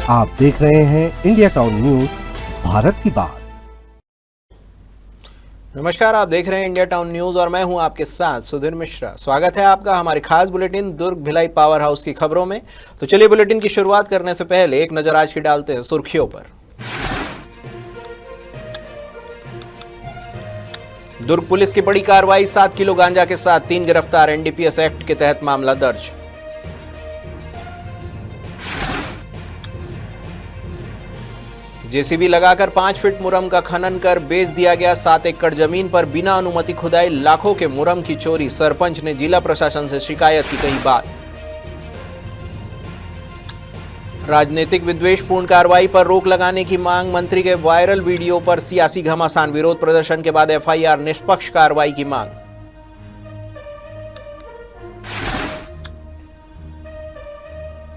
आप देख रहे हैं इंडिया टाउन न्यूज, भारत की बात। नमस्कार, आप देख रहे हैं इंडिया टाउन न्यूज और मैं हूं आपके साथ सुधीर मिश्रा। स्वागत है आपका हमारे खास bulletin Durg Bhilai power house की खबरों में। तो चलिए बुलेटिन की शुरुआत करने से पहले एक नजर आज की डालते हैं सुर्खियों पर। दुर्ग पुलिस की बड़ी कार्रवाई, 7 किलो गांजा के साथ 3 गिरफ्तार, एनडीपीएस एक्ट के तहत मामला दर्ज। जेसीबी लगाकर 5 फीट मुरम का खनन कर बेच दिया गया। 7 एकड़ जमीन पर बिना अनुमति खुदाई लाखों के मुरम की चोरी, सरपंच ने जिला प्रशासन से शिकायत की कही बात। राजनीतिक विद्वेषपूर्ण कार्रवाई पर रोक लगाने की मांग, मंत्री के वायरल वीडियो पर सियासी घमासान, विरोध प्रदर्शन के बाद एफआईआर, निष्पक्ष कार्रवाई की मांग।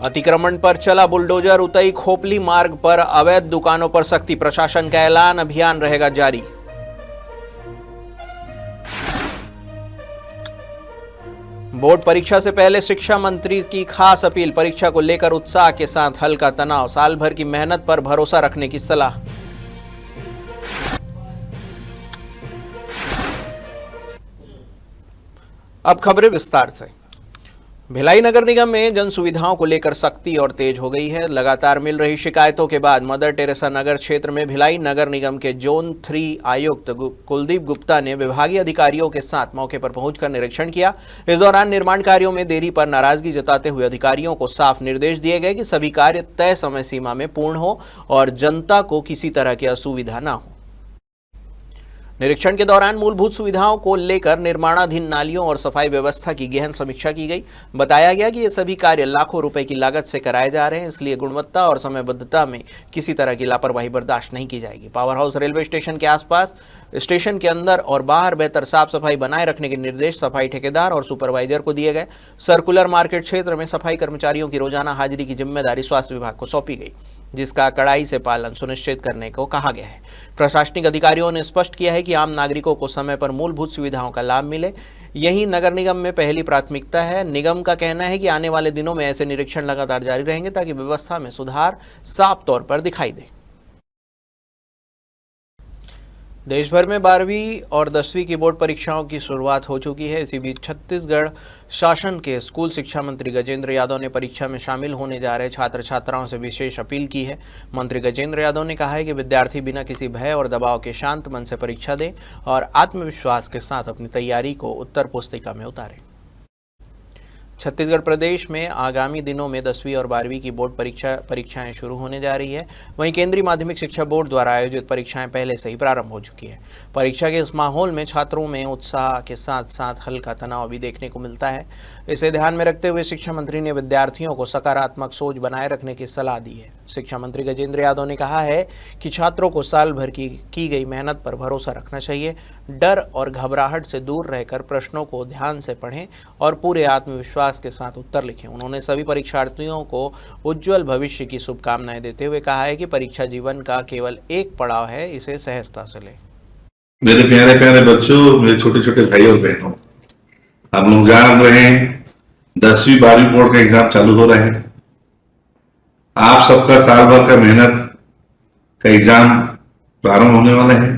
अतिक्रमण पर चला बुलडोजर, उतई खोपली मार्ग पर अवैध दुकानों पर सख्ती, प्रशासन का ऐलान, अभियान रहेगा जारी। बोर्ड परीक्षा से पहले शिक्षा मंत्री की खास अपील, परीक्षा को लेकर उत्साह के साथ हल्का तनाव, साल भर की मेहनत पर भरोसा रखने की सलाह। अब खबरें विस्तार से। भिलाई नगर निगम में जन सुविधाओं को लेकर सख्ती और तेज हो गई है। लगातार मिल रही शिकायतों के बाद मदर टेरेसा नगर क्षेत्र में भिलाई नगर निगम के जोन 3 आयुक्त कुलदीप गुप्ता ने विभागीय अधिकारियों के साथ मौके पर पहुंचकर निरीक्षण किया। इस दौरान निर्माण कार्यों में देरी पर नाराजगी जताते हुए अधिकारियों को साफ निर्देश दिए गए कि सभी कार्य तय समय सीमा में पूर्ण हो और जनता को किसी तरह की असुविधा न हो। निरीक्षण के दौरान मूलभूत सुविधाओं को लेकर निर्माणाधीन नालियों और सफाई व्यवस्था की गहन समीक्षा की गई। बताया गया कि ये सभी कार्य लाखों रुपए की लागत से कराए जा रहे हैं, इसलिए गुणवत्ता और समयबद्धता में किसी तरह की लापरवाही बर्दाश्त नहीं की जाएगी। पावर हाउस रेलवे स्टेशन के आसपास, स्टेशन के अंदर और बाहर बेहतर साफ सफाई बनाए रखने के निर्देश सफाई ठेकेदार और सुपरवाइजर को दिए गए। सर्कुलर मार्केट क्षेत्र में सफाई कर्मचारियों की रोजाना हाजिरी की जिम्मेदारी स्वास्थ्य विभाग को सौंपी गई, जिसका कड़ाई से पालन सुनिश्चित करने को कहा गया है। प्रशासनिक अधिकारियों ने स्पष्ट किया है कि आम नागरिकों को समय पर मूलभूत सुविधाओं का लाभ मिले, यही नगर निगम में पहली प्राथमिकता है। निगम का कहना है कि आने वाले दिनों में ऐसे निरीक्षण लगातार जारी रहेंगे ताकि व्यवस्था में सुधार साफ तौर पर दिखाई दे। देश भर में 12वीं और 10वीं की बोर्ड परीक्षाओं की शुरुआत हो चुकी है। इसी बीच छत्तीसगढ़ शासन के स्कूल शिक्षा मंत्री गजेंद्र यादव ने परीक्षा में शामिल होने जा रहे छात्र छात्राओं से विशेष अपील की है। मंत्री गजेंद्र यादव ने कहा है कि विद्यार्थी बिना किसी भय और दबाव के शांत मन से परीक्षा दें और आत्मविश्वास के साथ अपनी तैयारी को उत्तर पुस्तिका में उतारें। छत्तीसगढ़ प्रदेश में आगामी दिनों में 10वीं और 12वीं की बोर्ड परीक्षाएं शुरू होने जा रही है। वहीं केंद्रीय माध्यमिक शिक्षा बोर्ड द्वारा आयोजित परीक्षाएं पहले से ही प्रारंभ हो चुकी है। परीक्षा के इस माहौल में छात्रों में उत्साह के साथ साथ हल्का तनाव भी देखने को मिलता है। इसे ध्यान में रखते हुए शिक्षा मंत्री ने विद्यार्थियों को सकारात्मक सोच बनाए रखने की सलाह दी है। शिक्षा मंत्री गजेंद्र यादव ने कहा है कि छात्रों को साल भर की गई मेहनत पर भरोसा रखना चाहिए। डर और घबराहट से दूर रहकर प्रश्नों को ध्यान से पढ़ें और पूरे आत्मविश्वास के साथ उत्तर लिखें। उन्होंने सभी परीक्षार्थियों को उज्जवल भविष्य की शुभकामनाएं देते हुए कहा है कि परीक्षा जीवन का केवल एक पड़ाव है, इसे सहजता से लें। मेरे प्यारे प्यारे बच्चों, मेरे छोटे छोटे भाई और बहनों, हम लोग जान रहे हैं 10वीं 12वीं बोर्ड का एग्जाम चालू हो रहे हैं। आप सबका साल भर का मेहनत का एग्जाम प्रारंभ होने वाला है।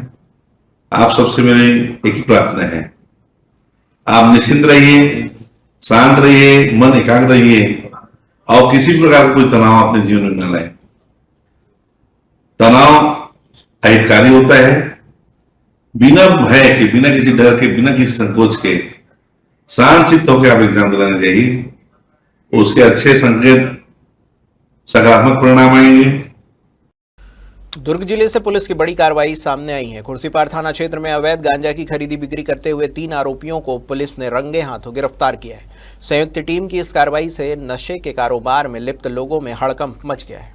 आप सबसे मेरी एक ही प्रार्थना है, आप निश्चिंत रहिए, शांत रहिए, मन एकाग्र रहिए और किसी प्रकार का कोई तनाव अपने जीवन में न लाए। तनाव अहितकारी होता है। बिना भय के, बिना किसी डर के, बिना किसी संकोच के शांत चित्त होकर आप एग्जाम दिलाने जाइए, उसके अच्छे संकेत, सकारात्मक परिणाम आएंगे। दुर्ग जिले से पुलिस की बड़ी कार्रवाई सामने आई है। खुर्सीपार थाना क्षेत्र में अवैध गांजा की खरीदी बिक्री करते हुए 3 आरोपियों को पुलिस ने रंगे हाथों गिरफ्तार किया है। संयुक्त टीम की इस कार्रवाई से नशे के कारोबार में लिप्त लोगों में हड़कंप मच गया है।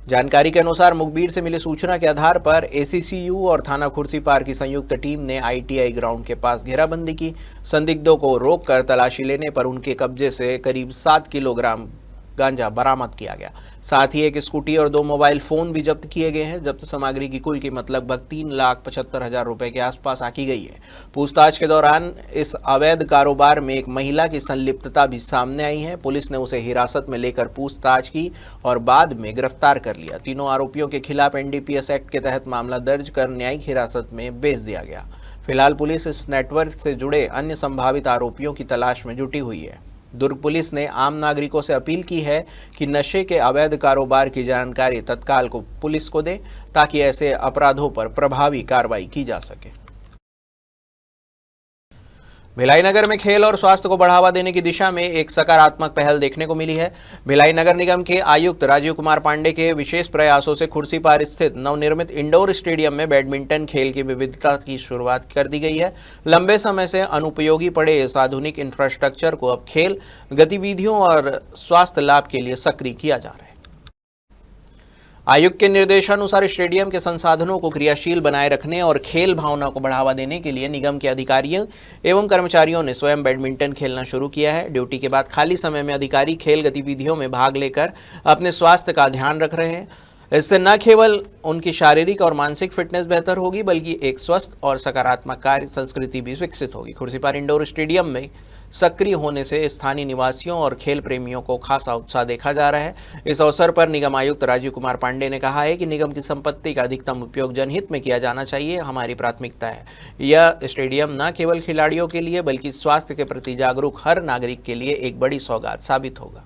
जानकारी के अनुसार मुखबिर से मिली सूचना के आधार पर एसीसीयू और थाना खुर्सीपार की संयुक्त टीम ने आईटीआई ग्राउंड के पास घेराबंदी की। संदिग्धों को रोककर तलाशी लेने पर उनके कब्जे से करीब 7 किलोग्राम गांजा बरामद किया गया। साथ ही एक स्कूटी और 2 मोबाइल फोन भी जब्त किए गए हैं। जब्त सामग्री की कुल कीमत लगभग 3,75,000 रुपए के आसपास आकी गई है। पूछताछ के दौरान इस अवैध कारोबार में एक महिला की संलिप्तता भी सामने आई है। पुलिस ने उसे हिरासत में लेकर पूछताछ की और बाद में गिरफ्तार कर लिया। तीनों आरोपियों के खिलाफ NDPS एक्ट के तहत मामला दर्ज कर न्यायिक हिरासत में भेज दिया गया। फिलहाल पुलिस इस नेटवर्क से जुड़े अन्य संभावित आरोपियों की तलाश में जुटी हुई है। दुर्ग पुलिस ने आम नागरिकों से अपील की है कि नशे के अवैध कारोबार की जानकारी तत्काल को पुलिस को दें ताकि ऐसे अपराधों पर प्रभावी कार्रवाई की जा सके। भिलाई नगर में खेल और स्वास्थ्य को बढ़ावा देने की दिशा में एक सकारात्मक पहल देखने को मिली है। भिलाई नगर निगम के आयुक्त राजीव कुमार पांडे के विशेष प्रयासों से खुर्सीपार स्थित नवनिर्मित इंडोर स्टेडियम में बैडमिंटन खेल की विविधता की शुरुआत कर दी गई है। लंबे समय से अनुपयोगी पड़े इस आधुनिक इंफ्रास्ट्रक्चर को अब खेल गतिविधियों और स्वास्थ्य लाभ के लिए सक्रिय किया जा रहा है। आयुक्त के निर्देशानुसार स्टेडियम के संसाधनों को क्रियाशील बनाए रखने और खेल भावना को बढ़ावा देने के लिए निगम के अधिकारियों एवं कर्मचारियों ने स्वयं बैडमिंटन खेलना शुरू किया है। ड्यूटी के बाद खाली समय में अधिकारी खेल गतिविधियों में भाग लेकर अपने स्वास्थ्य का ध्यान रख रहे हैं। इससे न केवल उनकी शारीरिक और मानसिक फिटनेस बेहतर होगी बल्कि एक स्वस्थ और सकारात्मक कार्य संस्कृति भी विकसित होगी। खुर्सीपार इंडोर स्टेडियम में सक्रिय होने से स्थानीय निवासियों और खेल प्रेमियों को खासा उत्साह देखा जा रहा है। इस अवसर पर निगम आयुक्त राजीव कुमार पांडे ने कहा है कि निगम की संपत्ति का अधिकतम उपयोग जनहित में किया जाना चाहिए, हमारी प्राथमिकता है। यह स्टेडियम न केवल खिलाड़ियों के लिए बल्कि स्वास्थ्य के प्रति जागरूक हर नागरिक के लिए एक बड़ी सौगात साबित होगा।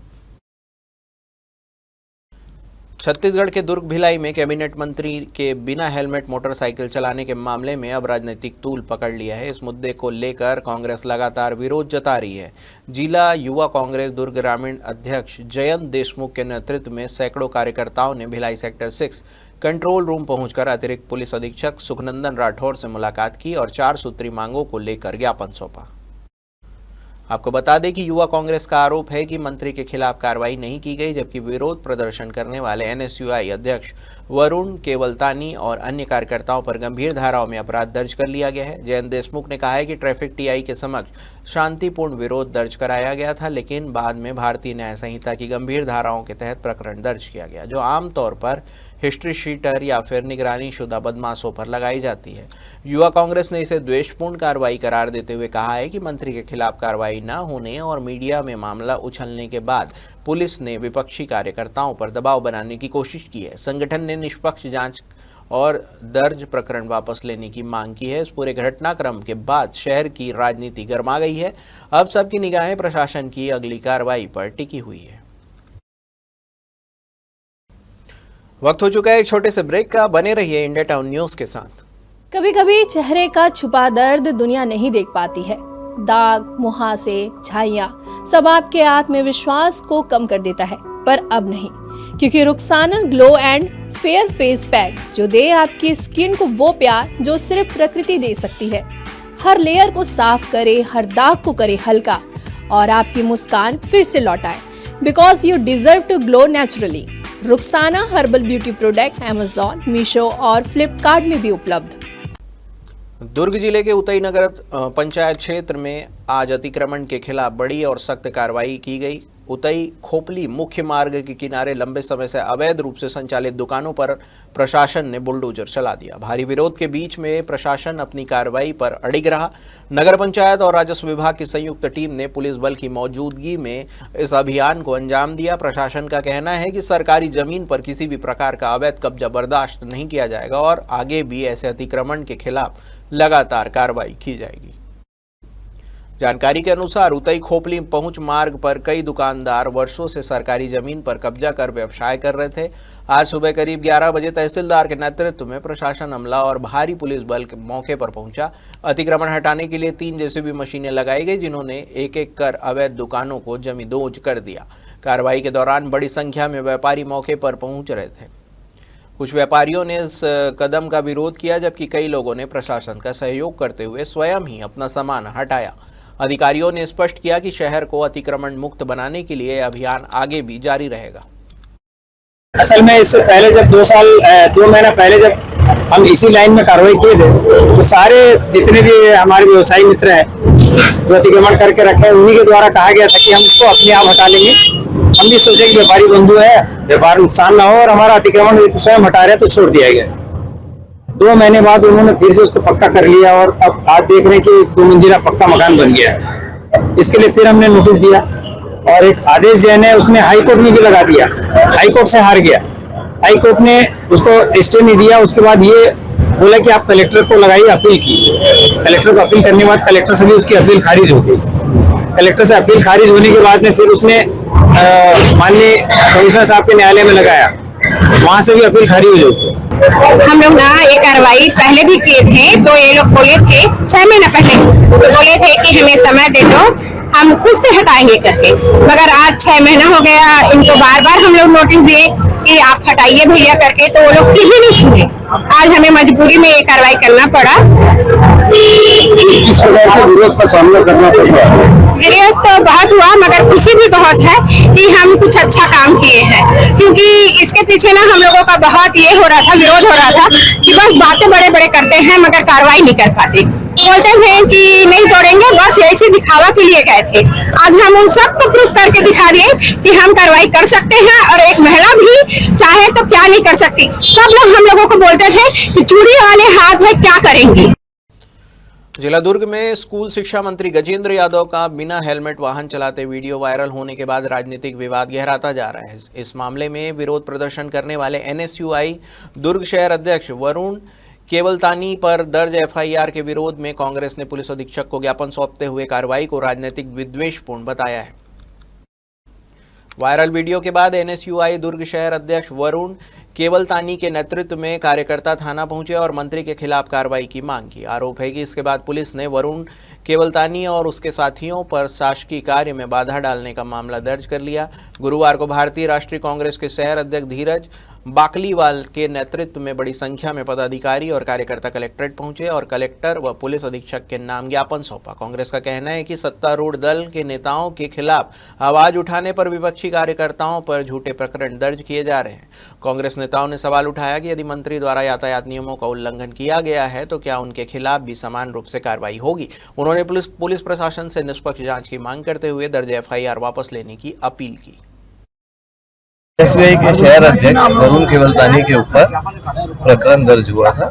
छत्तीसगढ़ के दुर्ग भिलाई में कैबिनेट मंत्री के बिना हेलमेट मोटरसाइकिल चलाने के मामले में अब राजनीतिक तूल पकड़ लिया है। इस मुद्दे को लेकर कांग्रेस लगातार विरोध जता रही है। जिला युवा कांग्रेस दुर्ग ग्रामीण अध्यक्ष जयंत देशमुख के नेतृत्व में सैकड़ों कार्यकर्ताओं ने भिलाई सेक्टर 6 कंट्रोल रूम पहुंचकर अतिरिक्त पुलिस अधीक्षक सुखनंदन राठौर से मुलाकात की और 4 सूत्री मांगों को लेकर ज्ञापन सौंपा। आपको बता दें कि युवा कांग्रेस का आरोप है कि मंत्री के खिलाफ कार्रवाई नहीं की गई, जबकि विरोध प्रदर्शन करने वाले NSUI अध्यक्ष वरुण केवलतानी और अन्य कार्यकर्ताओं पर गंभीर धाराओं में अपराध दर्ज कर लिया गया है। जयंत देशमुख ने कहा है कि ट्रैफिक TI के समक्ष शांतिपूर्ण विरोध दर्ज कराया गया था, लेकिन बाद में भारतीय न्याय संहिता की गंभीर धाराओं के तहत प्रकरण दर्ज किया गया, जो आमतौर पर हिस्ट्री शीटर या फिर निगरानी शुदा बदमाशों पर लगाई जाती है। युवा कांग्रेस ने इसे द्वेषपूर्ण कार्रवाई करार देते हुए कहा है कि मंत्री के खिलाफ कार्रवाई न होने और मीडिया में मामला उछलने के बाद पुलिस ने विपक्षी कार्यकर्ताओं पर दबाव बनाने की कोशिश की है। संगठन ने निष्पक्ष जांच और दर्ज प्रकरण वापस लेने की मांग की है। इस पूरे घटनाक्रम के बाद शहर की राजनीति गर्मा गई है। अब सबकी निगाहें प्रशासन की अगली कार्रवाई पर टिकी हुई है। वक्त हो चुका है एक छोटे से ब्रेक का। बने रहिए इंडिया टाउन न्यूज के साथ। कभी कभी चेहरे का छुपा दर्द दुनिया नहीं देख पाती है। दाग, मुहासे, झाइयां सब आपके आत्मविश्वास को कम कर देता है, पर अब नहीं, क्योंकि Rukhsana glow and fair face pack जो दे आपकी स्किन को वो प्यार जो सिर्फ प्रकृति दे सकती है। हर लेयर को साफ करे, हर दाग को करे हल्का और आपकी मुस्कान फिर से लौटाए, because you deserve to glow naturally. Rukhsana herbal beauty product Amazon, Meesho और फ्लिपकार्ट में भी उपलब्ध। दुर्ग जिले के उतई नगर पंचायत क्षेत्र में आज अतिक्रमण के खिलाफ बड़ी और सख्त कार्रवाई की गई। उतई खोपली मुख्य मार्ग के किनारे लंबे समय से अवैध रूप से संचालित दुकानों पर प्रशासन ने बुलडोजर चला दिया। भारी विरोध के बीच में प्रशासन अपनी कार्रवाई पर अड़िग रहा। नगर पंचायत और राजस्व विभाग की संयुक्त टीम ने पुलिस बल की मौजूदगी में इस अभियान को अंजाम दिया। प्रशासन का कहना है कि सरकारी जमीन पर किसी भी प्रकार का अवैध कब्जा बर्दाश्त नहीं किया जाएगा और आगे भी ऐसे अतिक्रमण के खिलाफ लगातार कार्रवाई की जाएगी। जानकारी के अनुसार उतई खोपली पहुंच मार्ग पर कई दुकानदार वर्षों से सरकारी जमीन पर कब्जा कर व्यवसाय कर रहे थे। आज सुबह करीब 11 बजे तहसीलदार के नेतृत्व में प्रशासन अमला और भारी पुलिस बल के मौके पर पहुंचा। अतिक्रमण हटाने के लिए 3 JCB मशीनें लगाई गई, जिन्होंने एक एक कर अवैध दुकानों को जमींदोज कर दिया। कार्रवाई के दौरान बड़ी संख्या में व्यापारी मौके पर पहुंच रहे थे। कुछ व्यापारियों ने इस कदम का विरोध किया, जबकि कई लोगों ने प्रशासन का सहयोग करते हुए स्वयं ही अपना सामान हटाया। अधिकारियों ने स्पष्ट किया कि शहर को अतिक्रमण मुक्त बनाने के लिए अभियान आगे भी जारी रहेगा। असल में इससे पहले जब 2 महीना पहले जब हम इसी लाइन में कार्रवाई किए थे, तो सारे जितने भी हमारे व्यवसायी मित्र हैं जो अतिक्रमण करके रखे हैं, उन्हीं के द्वारा कहा गया था कि हम इसको अपने आप हटा लेंगे हम भी सोचे कि व्यापारी बंधु है, व्यापार नुकसान ना हो, और हमारा अतिक्रमण स्वयं हटा रहे तो छोड़ दिया गया। 2 महीने बाद उन्होंने फिर से उसको पक्का कर लिया और अब आज देख रहे हैं कि 2 मंजिला पक्का मकान बन गया है। इसके लिए फिर हमने नोटिस दिया और एक आदेश जो है उसने हाई कोर्ट में भी लगा दिया, हाई कोर्ट से हार गया। हाई कोर्ट ने उसको स्टे नहीं दिया। उसके बाद ये बोला कि आप कलेक्टर को लगाइए, अपील की। कलेक्टर को अपील करने के बाद कलेक्टर से भी उसकी अपील खारिज हो गई। कलेक्टर से अपील खारिज होने के बाद में फिर उसने माननीय कमिश्नर साहब के न्यायालय में लगाया, वहां से भी अपील खारिज हो गई। हम लोग ना ये कार्रवाई पहले भी किए थे, तो ये लोग बोले थे 6 महीना पहले बोले थे कि हमें समय दे दो, हम खुद से हटाएंगे करके। मगर आज 6 महीना हो गया, इनको बार बार हम लोग नोटिस दिए कि आप हटाइए भैया करके, तो वो लोग कहीं नहीं सुने। आज हमें मजबूरी में ये कार्रवाई करना पड़ा। किस प्रकार के विरोध का सामना करना पड़ा? विरोध तो बहुत हुआ, मगर खुशी भी बहुत है कि हम कुछ अच्छा काम किए हैं, क्योंकि इसके पीछे ना हम लोगों का बहुत ये हो रहा था, विरोध हो रहा था कि बस बातें बड़े बड़े करते हैं मगर कार्रवाई नहीं कर पाते। बोलते थे कि नहीं तोड़ेंगे, बस ऐसे दिखावा के लिए गए थे। आज हम उन सबको प्रूफ करके दिखा दिए कि हम कार्रवाई कर सकते हैं, और एक महिला भी चाहे तो क्या नहीं कर सकती। सब लोग हम लोगों को बोलते थे कि चूड़ी वाले हाथ है, क्या करेंगे। जिला दुर्ग में स्कूल शिक्षा मंत्री गजेंद्र यादव का बिना हेलमेट वाहन चलाते वीडियो वायरल होने के बाद राजनीतिक विवाद गहराता जा रहा है। इस मामले में विरोध प्रदर्शन करने वाले NSUI दुर्ग शहर अध्यक्ष वरुण केवलतानी पर दर्ज FIR के विरोध में कांग्रेस ने पुलिस अधीक्षक को ज्ञापन सौंपते हुए कार्रवाई को राजनीतिक विद्वेषपूर्ण बताया है। वायरल वीडियो के बाद NSUI दुर्ग शहर अध्यक्ष वरुण केवलतानी के नेतृत्व में कार्यकर्ता थाना पहुंचे और मंत्री के खिलाफ कार्रवाई की मांग की। आरोप है कि इसके बाद पुलिस ने वरुण केवलतानी और उसके साथियों पर शासकीय कार्य में बाधा डालने का मामला दर्ज कर लिया। गुरुवार को भारतीय राष्ट्रीय कांग्रेस के शहर अध्यक्ष धीरज बाकलीवाल के नेतृत्व में बड़ी संख्या में पदाधिकारी और कार्यकर्ता कलेक्ट्रेट पहुंचे और कलेक्टर व पुलिस अधीक्षक के नाम ज्ञापन सौंपा। कांग्रेस का कहना है कि सत्तारूढ़ दल के नेताओं के खिलाफ आवाज उठाने पर विपक्षी कार्यकर्ताओं पर झूठे प्रकरण दर्ज किए जा रहे हैं। कांग्रेस नेताओं ने सवाल उठाया कि यदि मंत्री द्वारा यातायात नियमों का उल्लंघन किया गया है तो क्या उनके खिलाफ भी समान रूप से कार्रवाई होगी। उन्होंने पुलिस प्रशासन से निष्पक्ष जांच की मांग करते हुए दर्ज FIR वापस लेने की अपील की। NSUI के शहर अध्यक्ष वरुण केवलतानी के ऊपर प्रकरण दर्ज हुआ था।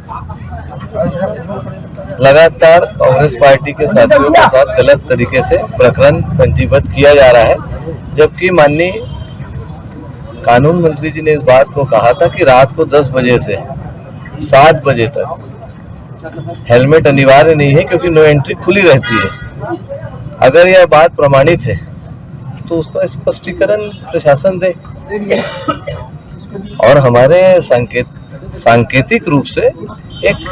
लगातार कांग्रेस पार्टी के साथियों के साथ गलत तरीके से प्रकरण पंजीबद्ध किया जा रहा है, जबकि माननीय कानून मंत्री जी ने इस बात को कहा था कि रात को 10 बजे से 7 बजे तक हेलमेट अनिवार्य नहीं है, क्योंकि नो एंट्री खुली रहती है। अगर यह बात प्रमाणित है तो उसका स्पष्टीकरण प्रशासन दे, और हमारे सांकेतिक रूप से एक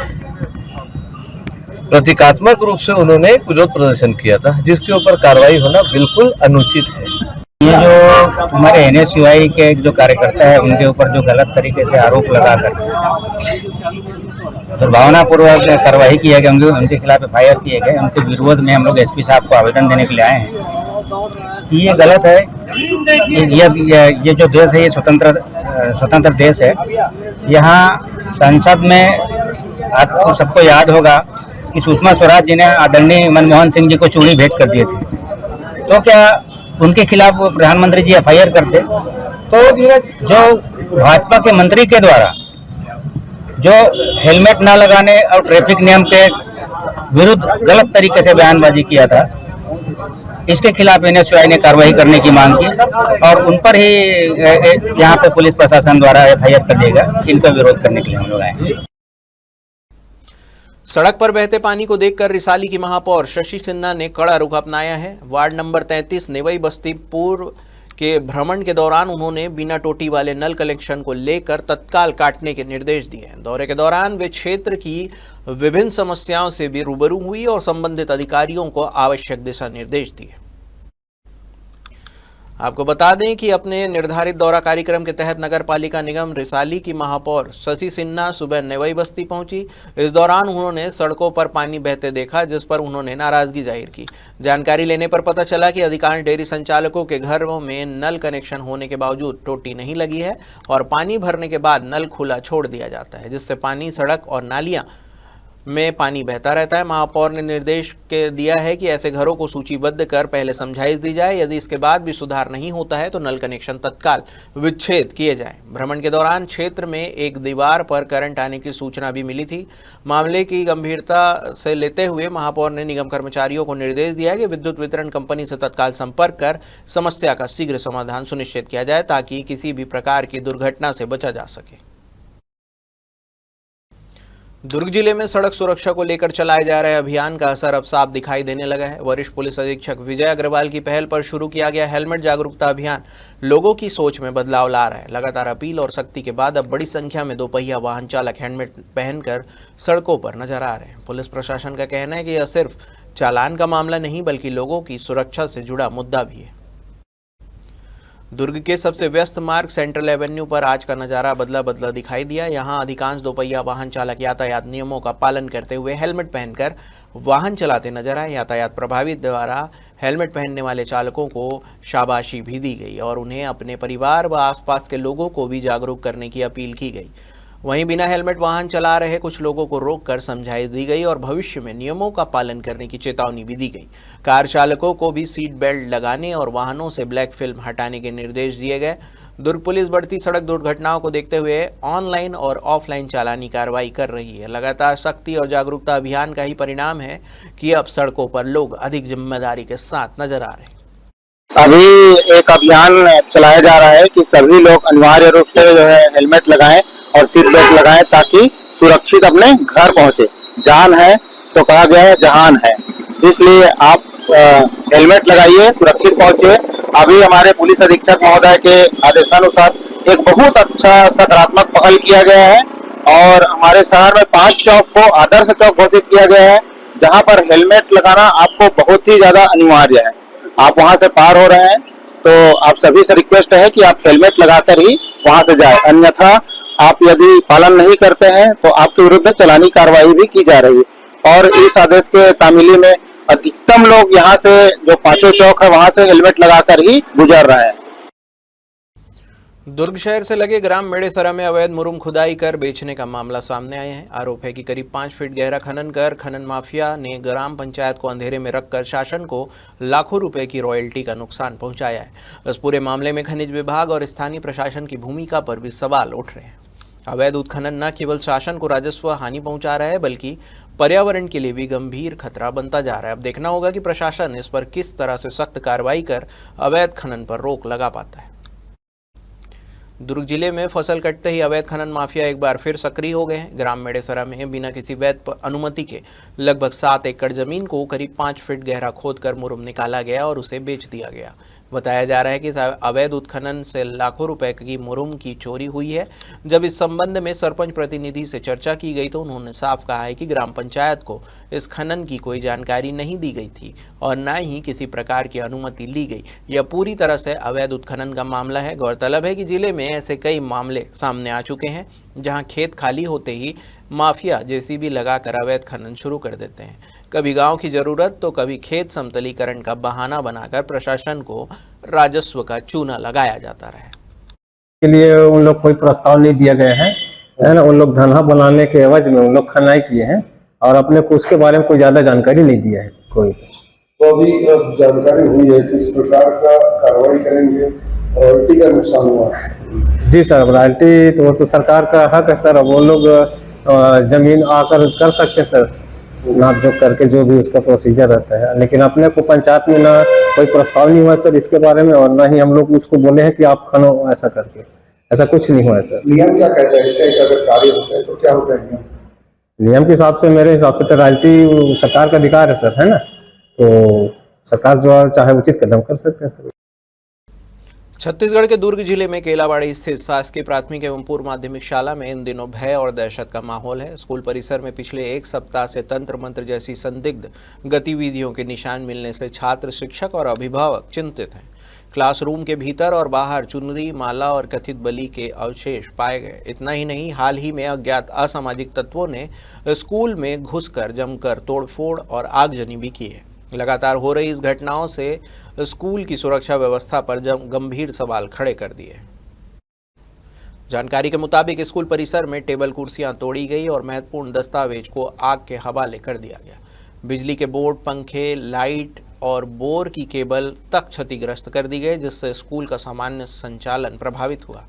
प्रतीकात्मक रूप से उन्होंने विरोध प्रदर्शन किया था, जिसके ऊपर कार्रवाई होना बिल्कुल अनुचित है। ये जो हमारे NSUI के जो कार्यकर्ता है उनके ऊपर जो गलत तरीके से आरोप लगा कर दुर्भावनापूर्वक कार्रवाई किया गया, उनके खिलाफ FIR किए गए। उनके विरोध में हम लोग SP साहब को आवेदन देने के लिए आए हैं कि ये गलत है। ये जो देश है ये स्वतंत्र देश है। यहाँ संसद में आपको सबको याद होगा कि सुषमा स्वराज जी ने आदरणीय मनमोहन सिंह जी को चूड़ी भेंट कर दिए थे, तो क्या उनके खिलाफ प्रधानमंत्री जी FIR करते? तो जो भाजपा के मंत्री के द्वारा जो हेलमेट ना लगाने और ट्रैफिक नियम के विरुद्ध गलत तरीके से बयानबाजी किया था, इसके खिलाफ NSUI ने कार्रवाई करने की मांग की और उन पर ही यहाँ पे पुलिस प्रशासन द्वारा FIR कर देगा। इनका विरोध करने के लिए हम लोग आए। सड़क पर बहते पानी को देखकर रिसाली की महापौर शशि सिन्हा ने कड़ा रुख अपनाया है। वार्ड नंबर 33 नेवई बस्ती पूर्व के भ्रमण के दौरान उन्होंने बिना टोटी वाले नल कनेक्शन को लेकर तत्काल काटने के निर्देश दिए। दौरे के दौरान वे क्षेत्र की विभिन्न समस्याओं से भी रूबरू हुई और संबंधित अधिकारियों को आवश्यक दिशा निर्देश दिए। आपको बता दें कि अपने निर्धारित दौरा कार्यक्रम के तहत नगर पालिका निगम रिसाली की महापौर शशि सिन्हा सुबह नेवई बस्ती पहुंची। इस दौरान उन्होंने सड़कों पर पानी बहते देखा, जिस पर उन्होंने नाराजगी जाहिर की। जानकारी लेने पर पता चला कि अधिकांश डेयरी संचालकों के घरों में नल कनेक्शन होने के बावजूद टोटी नहीं लगी है और पानी भरने के बाद नल खुला छोड़ दिया जाता है, जिससे पानी सड़क और नालियां में पानी बहता रहता है। महापौर ने निर्देश दिया है कि ऐसे घरों को सूचीबद्ध कर पहले समझाइश दी जाए। यदि इसके बाद भी सुधार नहीं होता है तो नल कनेक्शन तत्काल विच्छेद किए जाएं। भ्रमण के दौरान क्षेत्र में एक दीवार पर करंट आने की सूचना भी मिली थी। मामले की गंभीरता से लेते हुए महापौर ने निगम कर्मचारियों को निर्देश दिया कि विद्युत वितरण कंपनी से तत्काल संपर्क कर समस्या का शीघ्र समाधान सुनिश्चित किया जाए ताकि किसी भी प्रकार की दुर्घटना से बचा जा सके। दुर्ग जिले में सड़क सुरक्षा को लेकर चलाए जा रहे अभियान का असर अब साफ दिखाई देने लगा है। वरिष्ठ पुलिस अधीक्षक विजय अग्रवाल की पहल पर शुरू किया गया हेलमेट जागरूकता अभियान लोगों की सोच में बदलाव ला रहा है। लगातार अपील और सख्ती के बाद अब बड़ी संख्या में दोपहिया वाहन चालक हेलमेट पहनकर सड़कों पर नजर आ रहे हैं। पुलिस प्रशासन का कहना है कि यह सिर्फ चालान का मामला नहीं बल्कि लोगों की सुरक्षा से जुड़ा मुद्दा भी है। दुर्ग के सबसे व्यस्त मार्ग सेंट्रल एवेन्यू पर आज का नज़ारा बदला बदला दिखाई दिया। यहां अधिकांश दोपहिया वाहन चालक यातायात नियमों का पालन करते हुए हेलमेट पहनकर वाहन चलाते नजर आए। यातायात प्रभारी द्वारा हेलमेट पहनने वाले चालकों को शाबाशी भी दी गई और उन्हें अपने परिवार व आसपास के लोगों को भी जागरूक करने की अपील की गई। वहीं बिना हेलमेट वाहन चला रहे कुछ लोगों को रोककर समझाइश दी गई और भविष्य में नियमों का पालन करने की चेतावनी भी दी गई। कार चालकों को भी सीट बेल्ट लगाने और वाहनों से ब्लैक फिल्म हटाने के निर्देश दिए गए। दुर्ग पुलिस बढ़ती सड़क दुर्घटनाओं को देखते हुए ऑनलाइन और ऑफलाइन चालानी कार्रवाई कर रही है। लगातार सख्ती और जागरूकता अभियान का ही परिणाम है कि अब सड़कों पर लोग अधिक जिम्मेदारी के साथ नजर आ रहे हैं। अभी एक अभियान चलाया जा रहा है कि सभी लोग अनिवार्य रूप से जो है हेलमेट लगाएं और सीट बेल्ट लगाएं ताकि सुरक्षित अपने घर पहुंचे। जान है तो कहा गया है जहान है, इसलिए आप हेलमेट लगाइए, सुरक्षित पहुंचे। अभी हमारे पुलिस अधीक्षक महोदय के आदेशानुसार एक बहुत अच्छा सकारात्मक पहल किया गया है और हमारे शहर में 5 चौक को आदर्श चौक घोषित किया गया है जहां पर हेलमेट लगाना आपको बहुत ही ज्यादा अनिवार्य है। आप वहां से पार हो रहे हैं तो आप सभी से रिक्वेस्ट है कि आप हेलमेट लगाकर ही वहां से जाए, अन्यथा आप यदि पालन नहीं करते हैं तो आपके विरुद्ध चालानी कार्रवाई भी की जा रही है। और इस आदेश के तामीली में अधिकतम लोग यहाँ से जो 5 चौक है वहां से हेलमेट लगाकर ही गुजर रहे हैं। दुर्ग शहर से लगे ग्राम मेड़ेसरा में अवैध मुरुम खुदाई कर बेचने का मामला सामने आया है। आरोप है कि करीब 5 फीट गहरा खनन कर खनन माफिया ने ग्राम पंचायत को अंधेरे में रखकर शासन को लाखों रुपए की रॉयल्टी का नुकसान पहुंचाया है। इस पूरे मामले में खनिज विभाग और स्थानीय प्रशासन की भूमिका पर भी सवाल उठ रहे हैं। अवैध उत्खनन न केवल शासन को राजस्व हानि पहुंचा रहा है बल्कि पर्यावरण के लिए भी गंभीर खतरा बनता जा रहा है। अब देखना होगा कि प्रशासन इस पर किस तरह से सख्त कार्रवाई कर अवैध खनन पर रोक लगा पाता है। दुर्ग जिले में फसल कटते ही अवैध खनन माफिया एक बार फिर सक्रिय हो गए हैं। ग्राम मेड़ेसरा में बिना किसी वैध अनुमति के लगभग 7 एकड़ जमीन को करीब 5 फीट गहरा खोदकर मुरुम निकाला गया और उसे बेच दिया गया। बताया जा रहा है कि अवैध उत्खनन से लाखों रुपए की मुरुम की चोरी हुई है। जब इस संबंध में सरपंच प्रतिनिधि से चर्चा की गई तो उन्होंने साफ कहा है कि ग्राम पंचायत को इस खनन की कोई जानकारी नहीं दी गई थी और न ही किसी प्रकार की अनुमति ली गई। यह पूरी तरह से अवैध उत्खनन का मामला है। गौरतलब है कि जिले में ऐसे कई मामले सामने आ चुके हैं जहां खेत खाली होते ही माफिया जेसीबी लगाकर अवैध खनन शुरू कर देते हैं। कभी गांव की जरूरत तो कभी खेत समतलीकरण का बहाना बनाकर प्रशासन को राजस्व का चूना लगाया जाता रहा है। के लिए उन लोग कोई प्रस्ताव नहीं दिया गया है ना। उन लोग धंधा बनाने के एवज में उन लोग खनाई किए हैं और अपने को उसके बारे में कोई ज्यादा जानकारी नहीं दिया है कोई। तो अभी जानकारी हुई है किस प्रकार का कार्रवाई करेंगे, रॉयल्टी का नुकसान हुआ है? जी सर, रॉयल्टी तो वो तो सरकार का हक है सर। अब वो लोग जमीन आकर कर सकते हैं सर, नाप जोख करके जो भी उसका प्रोसीजर रहता है, लेकिन अपने को पंचायत में ना कोई प्रस्ताव नहीं हुआ सर इसके बारे में और ना ही हम लोग उसको बोले हैं कि आप खनो ऐसा करके, ऐसा कुछ नहीं हुआ है सर। नियम क्या कहता है इसका, अगर कार्य होता है तो क्या होता है नियम के हिसाब से? मेरे हिसाब से तो रॉयल्टी सरकार का अधिकार है सर, है ना। तो सरकार जो चाहे उचित कदम कर सकते हैं सर। छत्तीसगढ़ के दुर्ग जिले में केलावाड़ी स्थित शासकीय प्राथमिक एवं पूर्व माध्यमिक शाला में इन दिनों भय और दहशत का माहौल है। स्कूल परिसर में पिछले 1 सप्ताह से तंत्र मंत्र जैसी संदिग्ध गतिविधियों के निशान मिलने से छात्र, शिक्षक और अभिभावक चिंतित हैं। क्लासरूम के भीतर और बाहर चुनरी, माला और कथित बलि के अवशेष पाए गए। इतना ही नहीं, हाल ही में अज्ञात असामाजिक तत्वों ने स्कूल में घुसकर जमकर तोड़फोड़ और आगजनी भी की है। लगातार हो रही इस घटनाओं से स्कूल की सुरक्षा व्यवस्था पर गंभीर सवाल खड़े कर दिए। जानकारी के मुताबिक स्कूल परिसर में टेबल कुर्सियां तोड़ी गई और महत्वपूर्ण दस्तावेज को आग के हवाले कर दिया गया। बिजली के बोर्ड, पंखे, लाइट और बोर की केबल तक क्षतिग्रस्त कर दी गई, जिससे स्कूल का सामान्य संचालन प्रभावित हुआ।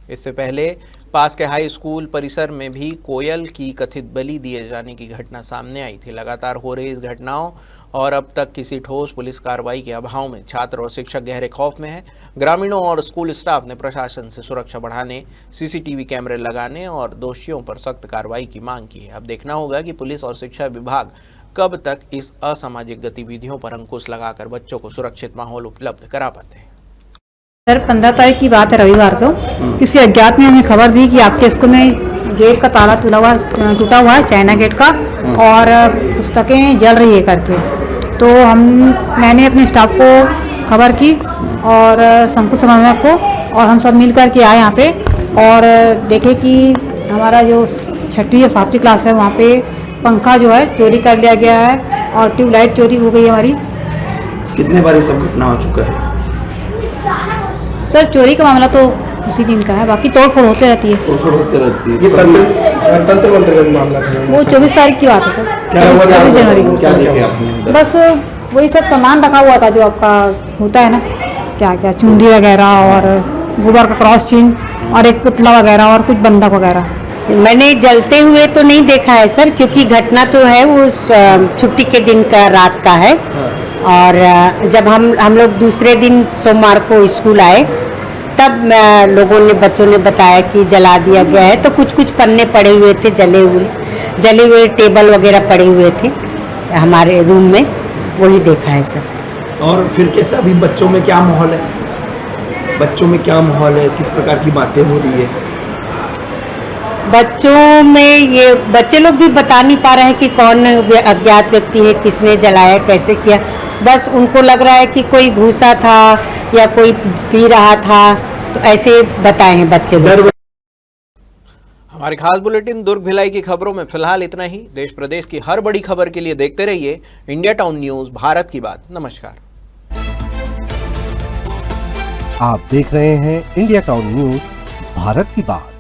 इससे पहले पास के हाई स्कूल परिसर में भी कोयल की कथित बलि दिए जाने की घटना सामने आई थी। लगातार हो रही इस घटनाओं और अब तक किसी ठोस पुलिस कार्रवाई के अभाव में छात्र और शिक्षक गहरे खौफ में हैं। ग्रामीणों और स्कूल स्टाफ ने प्रशासन से सुरक्षा बढ़ाने, सीसीटीवी कैमरे लगाने और दोषियों पर सख्त कार्रवाई की मांग की है। अब देखना होगा कि पुलिस और शिक्षा विभाग कब तक इस असामाजिक गतिविधियों पर अंकुश लगाकर बच्चों को सुरक्षित माहौल उपलब्ध करा पाते हैं। सर 15 तारीख की बात है, रविवार को किसी अज्ञात ने हमें खबर दी कि आपके स्कूल में गेट का ताला टूटा हुआ है, चाइना गेट का, और पुस्तकें जल रही है करके। तो मैंने अपने स्टाफ को खबर की और संकुल समन्वयक को, और हम सब मिल कर के आए यहाँ पे और देखे कि हमारा जो 6वीं और 7वीं क्लास है वहाँ पे पंखा जो है चोरी कर लिया गया है और ट्यूबलाइट चोरी हो गई हमारी। कितने बार ये सब घटना हो चुका है? सर चोरी का मामला तो उसी दिन का है, बाकी तोड़फोड़ होते रहती है। ये तंत्र मंत्र का मामला था वो 24 तारीख की बात है सर, क्या हुआ? 24 जनवरी को। क्या देखे आपने? बस वही सब सामान रखा हुआ था जो आपका होता है ना, क्या क्या चुंडी वगैरह और गोबर का क्रॉस चिन्ह और एक पुतला वगैरह और कुछ बंधक वगैरह। मैंने जलते हुए तो नहीं देखा है सर, क्योंकि घटना तो है वो छुट्टी के दिन का रात का है। और जब हम लोग दूसरे दिन सोमवार को स्कूल आए तब लोगों ने, बच्चों ने बताया कि जला दिया गया है। तो कुछ पन्ने पड़े हुए थे, जले हुए टेबल वगैरह पड़े हुए थे हमारे रूम में, वही देखा है सर। और फिर कैसा अभी बच्चों में क्या माहौल है? बच्चों में क्या माहौल है, किस प्रकार की बातें हो रही है? बच्चों में ये बच्चे लोग भी बता नहीं पा रहे हैं कि कौन अज्ञात व्यक्ति है, किसने जलाया, कैसे किया। बस उनको लग रहा है कि कोई घुसा था या कोई पी रहा था, तो ऐसे बताए हैं बच्चे लोग। हमारे खास बुलेटिन दुर्ग भिलाई की खबरों में फिलहाल इतना ही। देश प्रदेश की हर बड़ी खबर के लिए देखते रहिए इंडिया टाउन न्यूज, भारत की बात। नमस्कार। आप देख रहे हैं इंडिया टाउन न्यूज, भारत की बात।